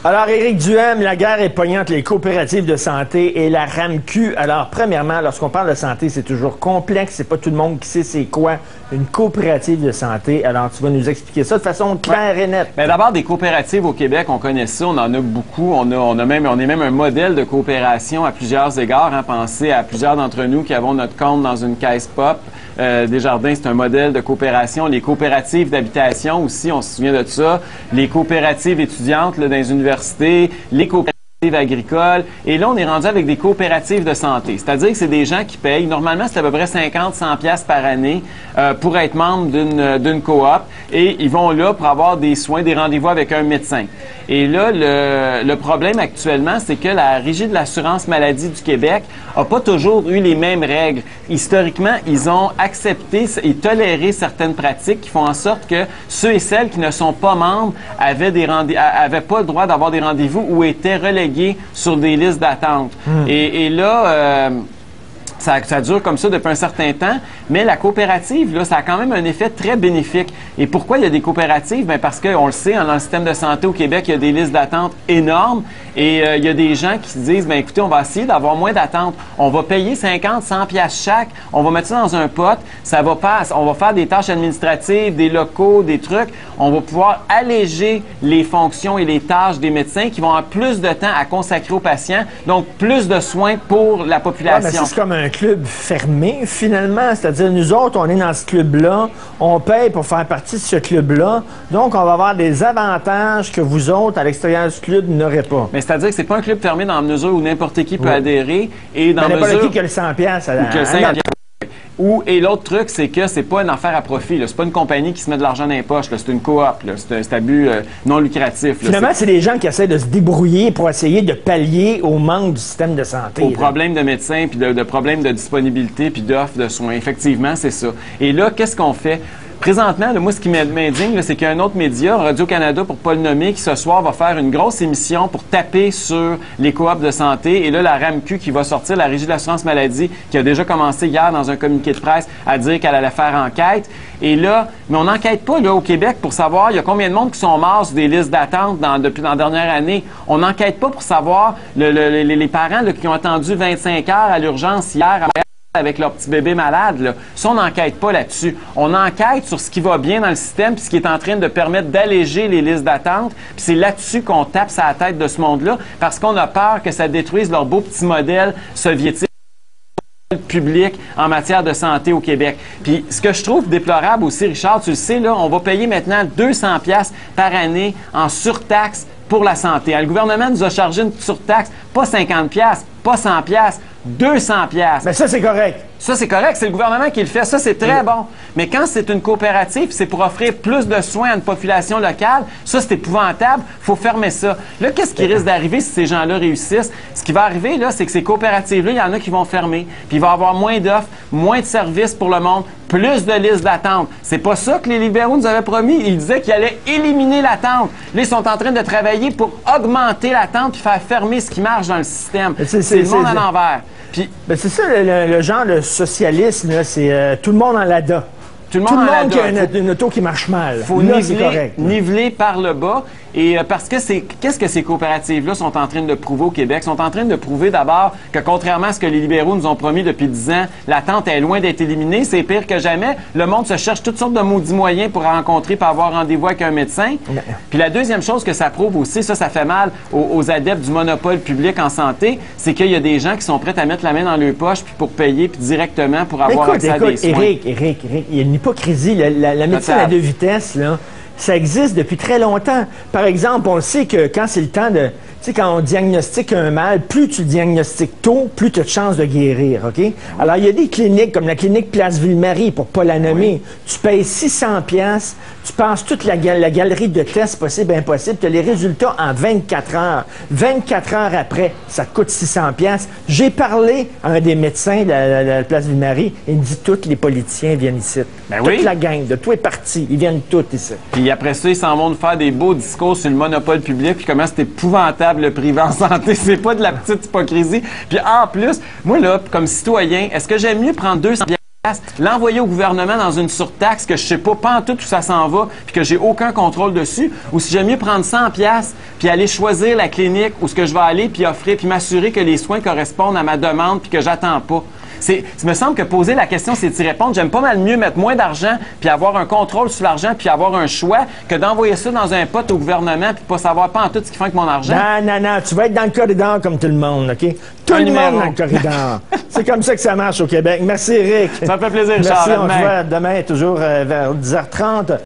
Alors, Éric Duhem, la guerre est pognée entre les coopératives de santé et la RAMQ. Alors, premièrement, lorsqu'on parle de santé, c'est toujours complexe. C'est pas tout le monde qui sait c'est quoi une coopérative de santé. Alors, tu vas nous expliquer ça de façon claire et nette. Bien, d'abord, des coopératives au Québec, on connaît ça, on en a beaucoup. On est même un modèle de coopération à plusieurs égards. Pensez à plusieurs d'entre nous qui avons notre compte dans une caisse pop. Desjardins, c'est un modèle de coopération. Les coopératives d'habitation aussi, on se souvient de ça. Les coopératives étudiantes là, dans les universités, les coopératives agricoles. Et là, on est rendu avec des coopératives de santé. C'est-à-dire que c'est des gens qui payent. Normalement, c'est à peu près 50-100 piastres par année pour être membre d'une coop. Et ils vont là pour avoir des soins, des rendez-vous avec un médecin. Et là, le problème actuellement, c'est que la Régie de l'assurance maladie du Québec n'a pas toujours eu les mêmes règles. Historiquement, ils ont accepté et toléré certaines pratiques qui font en sorte que ceux et celles qui ne sont pas membres avaient pas le droit d'avoir des rendez-vous ou étaient relégués sur des listes d'attente. Et là... Ça dure comme ça depuis un certain temps, mais la coopérative, là, ça a quand même un effet très bénéfique. Et pourquoi il y a des coopératives? Bien parce qu'on le sait, dans le système de santé au Québec, il y a des listes d'attente énormes et il y a des gens qui se disent, bien écoutez, on va essayer d'avoir moins d'attente. On va payer 50-100 piastres chaque, on va mettre ça dans un pot, ça va passer, on va faire des tâches administratives, des locaux, des trucs. On va pouvoir alléger les fonctions et les tâches des médecins qui vont avoir plus de temps à consacrer aux patients, donc plus de soins pour la population. Ouais, mais c'est comme un club fermé, finalement. C'est-à-dire, nous autres, on est dans ce club-là, on paye pour faire partie de ce club-là, donc on va avoir des avantages que vous autres, à l'extérieur du club, n'aurez pas. Mais c'est-à-dire que c'est pas un club fermé dans la mesure où n'importe qui peut adhérer. Et dans n'importe qui a le 100 piastres. Et l'autre truc, c'est que c'est pas une affaire à profit. C'est pas une compagnie qui se met de l'argent dans les poches. C'est une coop. C'est un but non lucratif. Finalement, c'est des gens qui essaient de se débrouiller pour essayer de pallier au manque du système de santé. Aux problèmes de médecins, puis de problèmes de disponibilité, puis d'offres de soins. Effectivement, c'est ça. Et là, qu'est-ce qu'on fait? Présentement, moi, ce qui m'indigne, c'est qu'il y a un autre média, Radio-Canada, pour pas le nommer, qui ce soir va faire une grosse émission pour taper sur les coops de santé. Et là, la RAMQ qui va sortir, la Régie de l'assurance maladie, qui a déjà commencé hier dans un communiqué de presse à dire qu'elle allait faire enquête. Et là, mais on n'enquête pas là au Québec pour savoir il y a combien de monde qui sont morts sur des listes d'attente depuis la dernière année. On n'enquête pas pour savoir les parents là, qui ont attendu 25 heures à l'urgence hier avec leur petit bébé malade, là. Ça, on n'enquête pas là-dessus. On enquête sur ce qui va bien dans le système puis ce qui est en train de permettre d'alléger les listes d'attente. Puis c'est là-dessus qu'on tape sa tête de ce monde-là parce qu'on a peur que ça détruise leur beau petit modèle soviétique public en matière de santé au Québec. Puis ce que je trouve déplorable aussi, Richard, tu le sais, là, on va payer maintenant 200 piastres par année en surtaxe pour la santé. Le gouvernement nous a chargé une surtaxe, pas 50 piastres, pas 100 piastres, 200 piastres. Mais ça, c'est correct. Ça, c'est correct. C'est le gouvernement qui le fait. Ça, c'est très bon. Mais quand c'est une coopérative, c'est pour offrir plus de soins à une population locale, ça, c'est épouvantable. Il faut fermer ça. Là, qu'est-ce qui risque d'arriver si ces gens-là réussissent? Ce qui va arriver, là, c'est que ces coopératives-là, il y en a qui vont fermer. Puis il va y avoir moins d'offres, moins de services pour le monde, plus de listes d'attente. C'est pas ça que les libéraux nous avaient promis. Ils disaient qu'ils allaient éliminer l'attente. Là, ils sont en train de travailler pour augmenter l'attente puis faire fermer ce qui marche dans le système. C'est le monde à l'envers. Puis, c'est ça, le genre de socialisme, c'est tout le monde en l'ADA. Tout le monde qui a une auto qui marche mal. Il faut niveler par le bas. Et parce que qu'est-ce que ces coopératives-là sont en train de prouver au Québec? Ils sont en train de prouver d'abord que contrairement à ce que les libéraux nous ont promis depuis 10 ans, l'attente est loin d'être éliminée. C'est pire que jamais. Le monde se cherche toutes sortes de maudits moyens pour rencontrer, pour avoir rendez-vous avec un médecin. Puis la deuxième chose que ça prouve aussi, ça fait mal aux adeptes du monopole public en santé, c'est qu'il y a des gens qui sont prêts à mettre la main dans leur poche puis pour payer puis directement pour avoir accès à des soins. Éric, il y a une hypocrisie. La médecine à deux vitesses, là, ça existe depuis très longtemps. Par exemple, on sait que quand c'est le temps de... Tu sais, quand on diagnostique un mal, plus tu le diagnostiques tôt, plus tu as de chances de guérir, OK? Alors, il y a des cliniques, comme la clinique Place Ville-Marie, pour pas la nommer. Oui. Tu payes 600 piastres, tu passes toute la galerie de tests possibles et impossibles, tu as les résultats en 24 heures. 24 heures après, ça te coûte 600 piastres. J'ai parlé à un des médecins de la Place Ville-Marie, il me dit tous les politiciens viennent ici. Toute la gang, de tous les partis, ils viennent tous ici. Puis après ça, ils s'en vont faire des beaux discours sur le monopole public, puis comment c'est épouvantable le privé en santé. C'est pas de la petite hypocrisie. Puis en plus, moi là, comme citoyen, est-ce que j'aime mieux prendre 200 piastres l'envoyer au gouvernement dans une surtaxe que je sais pas en tout où ça s'en va, puis que j'ai aucun contrôle dessus, ou si j'aime mieux prendre 100 pièces puis aller choisir la clinique où ce que je vais aller, puis offrir, puis m'assurer que les soins correspondent à ma demande, puis que j'attends pas. Il me semble que poser la question, c'est d'y répondre. J'aime pas mal mieux mettre moins d'argent, puis avoir un contrôle sur l'argent, puis avoir un choix, que d'envoyer ça dans un pot au gouvernement, puis pas savoir pas en tout ce qui fait avec mon argent. Non, tu vas être dans le corridor comme tout le monde, OK? Tout le monde dans le corridor. C'est comme ça que ça marche au Québec. Merci, Éric. Ça me fait plaisir, Merci, Charles. on se voit demain, toujours vers 10h30.